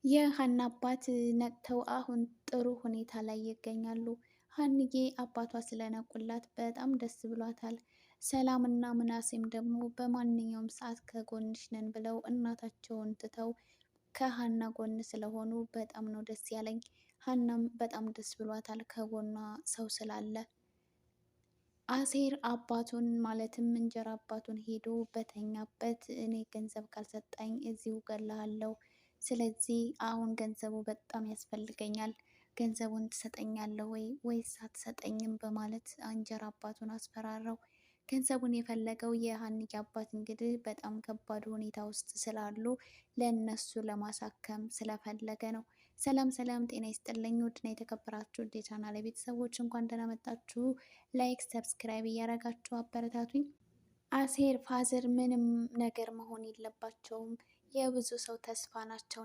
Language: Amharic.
የሀና አባት ነቅተው አሁን ጥሩ ሁኔታ ላይ ይገኛሉ። ሀንዬ አባቷ ስለነቁላት በጣም ደስ ብሏታል። ሰላምና ምናሴም ደግሞ በማንኛውም ሰዓት ከጎንሽ ነን ብለው እናታቸውን ትተው ከሀና ጎን ስለሆኑ በጣም ነው ደስ ያለኝ። ሀናም በጣም ደስ ብሏታል ከጎኗ ሰው ስላለ። አሴር አባቱን ማለትም እንጀራ አባቱን ሄዶ በተኛበት እኔ ገንዘብ ካልሰጠኝ እዚሁ ገለሃለሁ፣ ስለዚህ አሁን ገንዘቡ በጣም ያስፈልገኛል፣ ገንዘቡን ትሰጠኛለህ ወይ ወይስ አትሰጠኝም? በማለት እንጀራ አባቱን አስፈራራው። ገንዘቡን የፈለገው የሀንዬ አባት እንግዲህ በጣም ከባድ ሁኔታ ውስጥ ስላሉ ለእነሱ ለማሳከም ስለፈለገ ነው። ሰላም ሰላም፣ ጤና ይስጥልኝ ውድና የተከበራችሁ የቻናሌ ቤተሰቦች እንኳን ደህና መጣችሁ። ላይክ ሰብስክራይብ እያደረጋችሁ አበረታቱኝ። አሴር ፋዘር ምንም ነገር መሆን የለባቸውም፣ የብዙ ሰው ተስፋ ናቸው